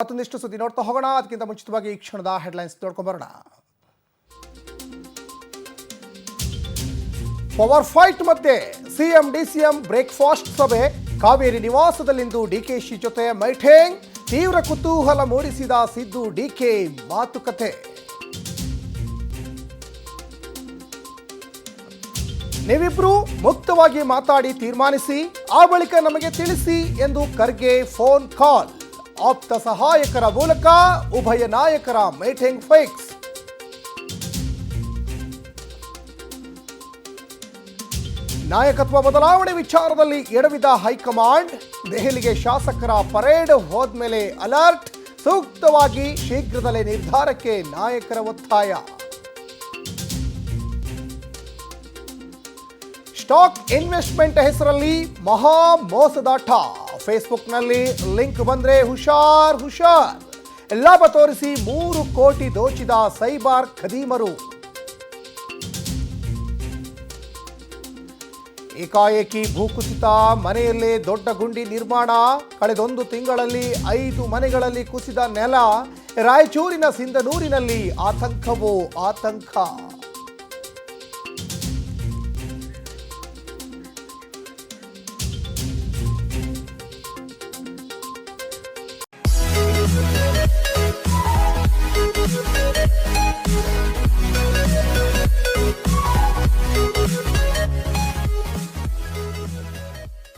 ಮತ್ತೊಂದಿಷ್ಟು ಸುದ್ದಿ ನೋಡ್ತಾ ಹೋಗೋಣ. ಅದಕ್ಕಿಂತ ಮುಂಚಿತವಾಗಿ ಈ ಕ್ಷಣದ ಹೆಡ್ಲೈನ್ಸ್ ನೋಡ್ಕೊಂಬರೋಣ. ಪವರ್ ಫೈಟ್ ಮಧ್ಯೆ ಸಿಎಂ ಡಿಸಿಎಂ ಬ್ರೇಕ್ಫಾಸ್ಟ್ ಸಭೆ. ಕಾವೇರಿ ನಿವಾಸದಲ್ಲಿಂದು ಡಿಕೆಶಿ ಜೊತೆ ಮೈಠೇಂಗ್. ತೀವ್ರ ಕುತೂಹಲ ಮೂಡಿಸಿದ ಸಿದ್ದು ಡಿಕೆ ಮಾತುಕತೆ. ನೀವಿಬ್ರು ಮುಕ್ತವಾಗಿ ಮಾತಾಡಿ ತೀರ್ಮಾನಿಸಿ, ಆ ಬಳಿಕ ನಮಗೆ ತಿಳಿಸಿ ಎಂದು ಖರ್ಗೆ ಫೋನ್ ಕಾಲ್. ಆಪ್ತ ಸಹಾಯಕರ ಮೂಲಕ ಉಭಯ ನಾಯಕರ ಮೀಟಿಂಗ್ ಫಿಕ್ಸ್. ನಾಯಕತ್ವ ಬದಲಾವಣೆ ವಿಚಾರದಲ್ಲಿ ಎಡವಿದ ಹೈಕಮಾಂಡ್. ದೆಹಲಿಗೆ ಶಾಸಕರ ಪರೇಡ್ ಹೋದ್ಮೇಲೆ ಅಲರ್ಟ್. ಸೂಕ್ತವಾಗಿ ಶೀಘ್ರದಲ್ಲೇ ನಿರ್ಧಾರಕ್ಕೆ ನಾಯಕರ ಒತ್ತಾಯ. ಸ್ಟಾಕ್ ಇನ್ವೆಸ್ಟ್ಮೆಂಟ್ ಹೆಸರಲ್ಲಿ ಮಹಾ ಮೋಸದಾಟ. ಫೇಸ್ಬುಕ್ನಲ್ಲಿ ಲಿಂಕ್ ಬಂದ್ರೆ ಹುಷಾರ್. ಲಾಭ ತೋರಿಸಿ 3 ಕೋಟಿ ದೋಚಿದ ಸೈಬರ್ ಖದೀಮರು. ಏಕಾಏಕಿ ಭೂಕುಸಿತ, ಮನೆಯಲ್ಲೇ ದೊಡ್ಡ ಗುಂಡಿ ನಿರ್ಮಾಣ. ಕಳೆದೊಂದು ತಿಂಗಳಲ್ಲಿ 5 ಮನೆಗಳಲ್ಲಿ ಕುಸಿದ ನೆಲ. ರಾಯಚೂರಿನ ಸಿಂಧನೂರಿನಲ್ಲಿ ಆತಂಕವೋ ಆತಂಕ.